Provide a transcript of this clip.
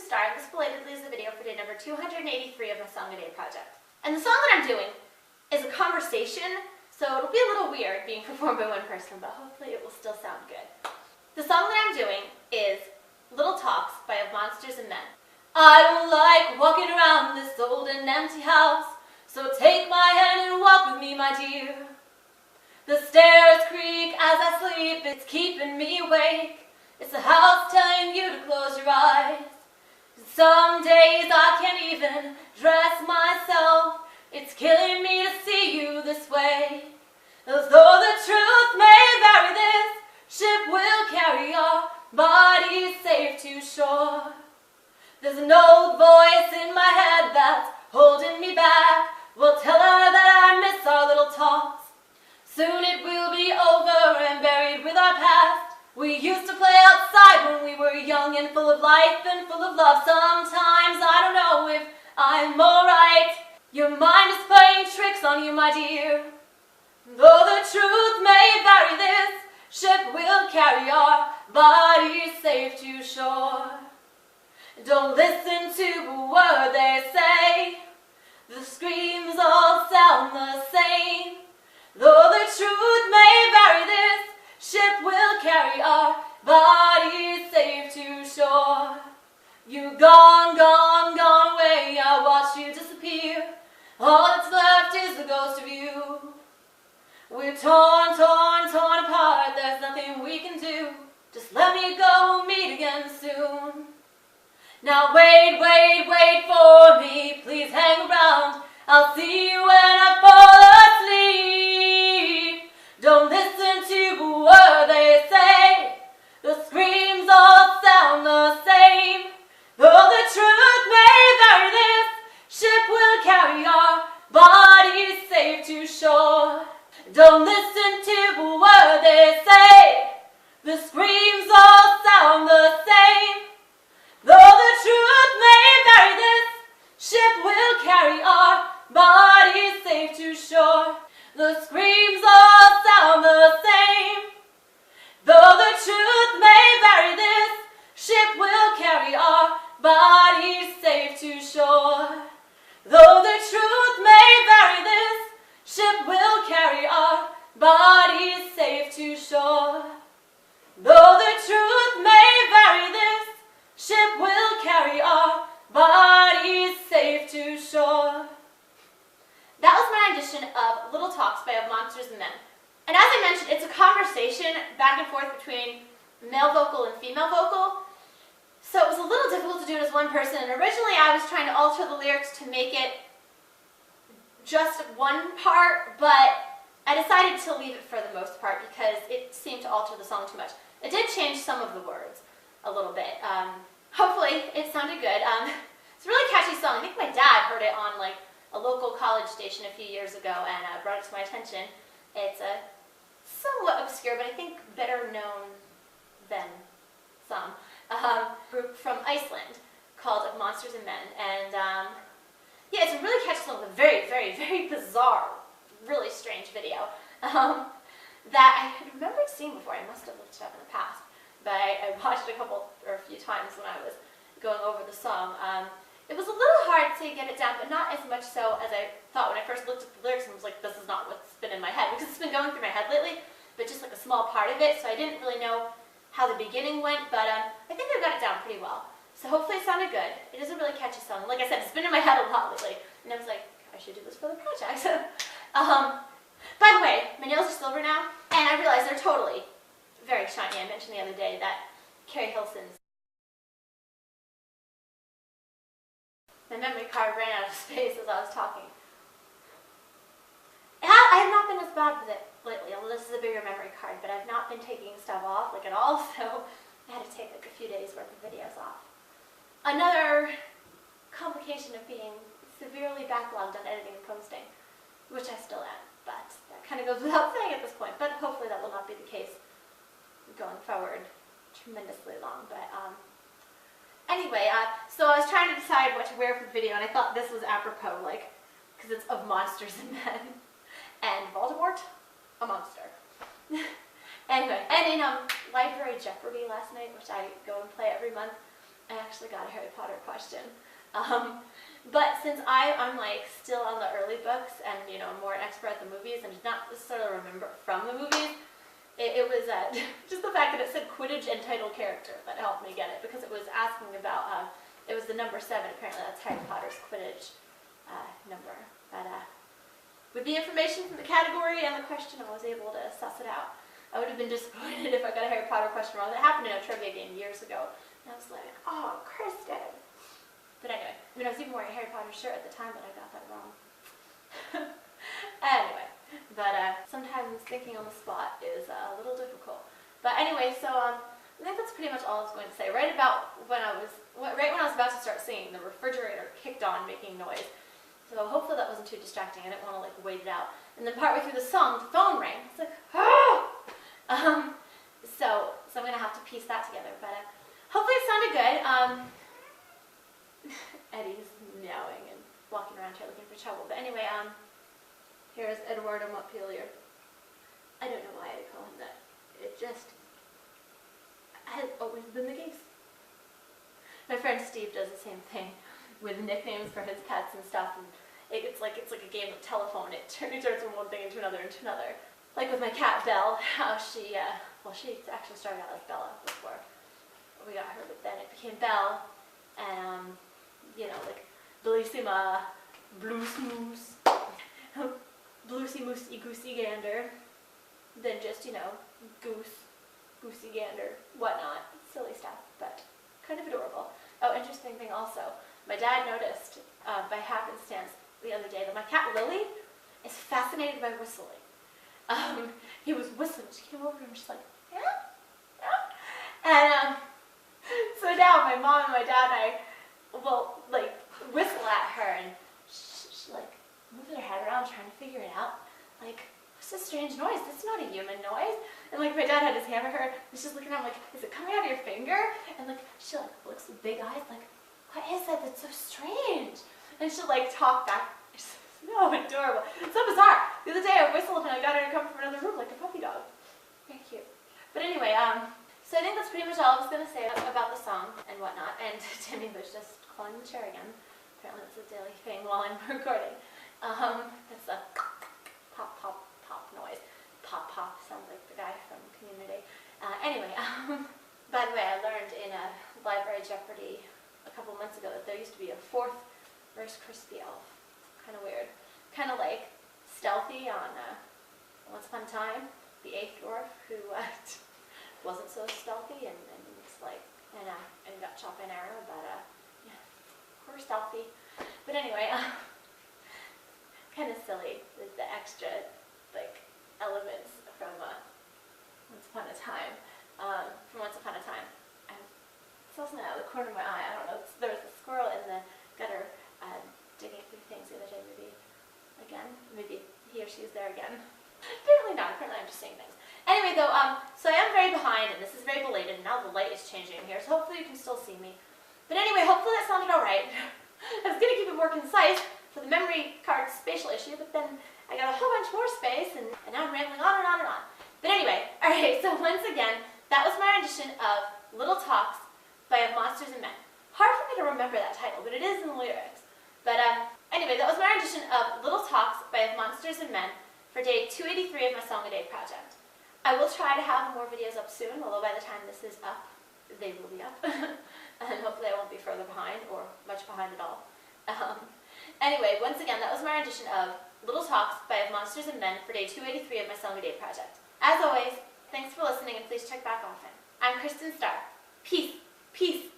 start, this belatedly is the video for day number 283 of my Song a Day project. And the song that I'm doing is a conversation, so it'll be a little weird being performed by one person, but hopefully it will still sound good. The song that I'm doing is Little Talks by Of Monsters and Men. I don't like walking around this old and empty house, so take my hand and walk with me, my dear. The stairs creak as I sleep, it's keeping me awake. It's the house telling you to close your eyes. Some days I can't even dress myself. It's killing me to see you this way. As though the truth may vary, this ship will carry our bodies safe to shore. There's an old voice in my head that's holding me back. We'll tell her that I miss our little talks. Soon it will be over and buried with our past. We used to play outside when we were young and full of life and full of love. Sometimes I don't know if I'm alright. Your mind is playing tricks on you, my dear. Though the truth may vary, this ship will carry our bodies safe to shore. Don't listen to a word they say. The screams all sound the same. Though the truth may vary, this ship will carry our bodies safe to shore. You gone, gone, gone away, I watched you disappear. All that's left is the ghost of you. We're torn, torn, torn apart, there's nothing we can do. Just let me go, we'll meet again soon. Now wait, wait, wait for me, please hang around. I'll see you when I fall asleep. Don't listen to a word they say. The screams all sound the same. Though the truth may vary, this ship will carry our bodies safe to shore. Don't listen to a word they say. The screams all sound the same. Though the truth may vary, this ship will carry our bodies safe to shore. The screams all sound the same. Though the truth may vary, this ship will carry our bodies safe to shore. Though the truth may vary, this ship will carry our bodies safe to shore. Though the truth may vary, this ship will carry our bodies safe to shore. That was my rendition of Little Talks by Of Monsters and Men. And as I mentioned, it's a conversation back and forth between male vocal and female vocal. So it was a little difficult to do it as one person. And originally I was trying to alter the lyrics to make it just one part, but I decided to leave it for the most part because it seemed to alter the song too much. It did change some of the words a little bit. Hopefully it sounded good. It's a really catchy song. I think my dad heard it on like a local college station a few years ago and brought it to my attention. It's a somewhat obscure, but I think better known than some, group from Iceland called Of Monsters and Men. And yeah, it's a really catchy song with a very, very, very bizarre, really strange video that I had remembered seeing before. I must have looked it up in the past, but I watched it a few times when I was going over the song. It was a little hard to get it down, but not as much so as I thought when I first looked at the lyrics and was like, this is not what's been in my head, because it's been going through my head lately, but just like a small part of it, so I didn't really know how the beginning went, but I think I've got it down pretty well. So hopefully it sounded good. It is a really catchy song. Like I said, it's been in my head a lot lately, and I was like, I should do this for the project. By the way, my nails are silver now, and I realize they're totally very shiny. I mentioned the other day that Carrie Hilson's my memory card ran out of space as I was talking. I have not been as bad with it lately, although this is a bigger memory card, but I've not been taking stuff off like at all, so I had to take like a few days worth of videos off. Another complication of being severely backlogged on editing and posting, which I still am, but that kind of goes without saying at this point, but hopefully that will not be the case going forward tremendously long. But anyway, so I was trying to decide what to wear for the video, and I thought this was apropos, like, because it's Of Monsters and Men, and Voldemort, a monster. Anyway, and in Library Jeopardy last night, which I go and play every month, I actually got a Harry Potter question. But since I'm like still on the early books and more an expert at the movies and did not necessarily remember from the movies, it was just the fact that it said Quidditch and title character that helped me get it, because it was asking about it was the number 7. Apparently that's Harry Potter's Quidditch number. But with the information from the category and the question, I was able to suss it out. I would have been disappointed if I got a Harry Potter question wrong. That happened in a trivia game years ago. And I was like, oh, Kristin. But anyway, I was even wearing a Harry Potter shirt at the time, but I got that wrong. Anyway, but sometimes thinking on the spot is a little difficult. But anyway, so I think that's pretty much all I was going to say. Right when I was about to start singing, the refrigerator kicked on, making noise. So hopefully that wasn't too distracting. I didn't want to wait it out. And then partway through the song, the phone rang. It's like, ah! So I'm gonna have to piece that together. But hopefully it sounded good. Eddie's meowing and walking around here looking for trouble. But anyway, here's Eduardo Montpelier. I don't know why I call him that. It just has always been the case. My friend Steve does the same thing with nicknames for his pets and stuff, and it's like a game of telephone. It turns from one thing into another. Like with my cat Belle, how she actually started out as Bella before we got her, but then it became Belle, and like Bellissima, Blue Smoose, Bluesy Moosey Goosey Gander, then just Goose, Goosey Gander, whatnot, silly stuff, but kind of adorable. Oh, interesting thing also, my dad noticed by happenstance the other day that my cat Lily is fascinated by whistling. He was whistling. She came over to him. She's like, yeah, yeah. And so now my mom and my dad and I will whistle at her, and she moves her head around trying to figure it out. Like, what's this strange noise? This is not a human noise. And my dad had his hand on her, and she's looking at him like, is it coming out of your finger? And she looks with big eyes like, what is that? That's so strange. And she'll talk back. It's so adorable. It's so bizarre. The other day I whistled and I got her to come from another room like a puppy dog. Very cute. But anyway, so I think that's pretty much all I was going to say about the song and whatnot. And Timmy was just clawing the chair again. Apparently that's a daily thing while I'm recording. That's a pop, pop, pop noise. Pop, pop sounds like the guy from Community. Anyway, by the way, I learned in a Library Jeopardy a couple months ago that there used to be a 4th Rice Krispie elf. Kind of weird. Kind of like Stealthy on Once Upon a Time, the 8th dwarf who wasn't so stealthy and got chopped by an arrow, but yeah, poor Stealthy. But anyway, kind of silly with the extra elements from Once Upon a Time. It's also out of the corner of my eye. I don't know. There was a squirrel in the gutter digging through things the other day. Maybe he or she is there again. Apparently not. Apparently I'm just saying things. Anyway, though, so I am very behind, and this is very belated, and now the light is changing here, so hopefully you can still see me. But anyway, hopefully that sounded alright. I was going to keep it more concise for the memory card spatial issue, but then I got a whole bunch more space, and now I'm rambling on and on and on. But anyway, alright, so once again, that was my rendition of Little Talks by Monsters and Men. Hard for me to remember that title, but it is in the lyrics. But anyway, that was my rendition of Little Talks by Monsters and Men for day 283 of my Song a Day project. I will try to have more videos up soon, although by the time this is up, they will be up. And hopefully I won't be further behind, or much behind at all. Anyway, once again, that was my rendition of Little Talks by Monsters and Men for day 283 of my Song a Day project. As always, thanks for listening, and please check back often. I'm Kristin Starr. Peace. Peace.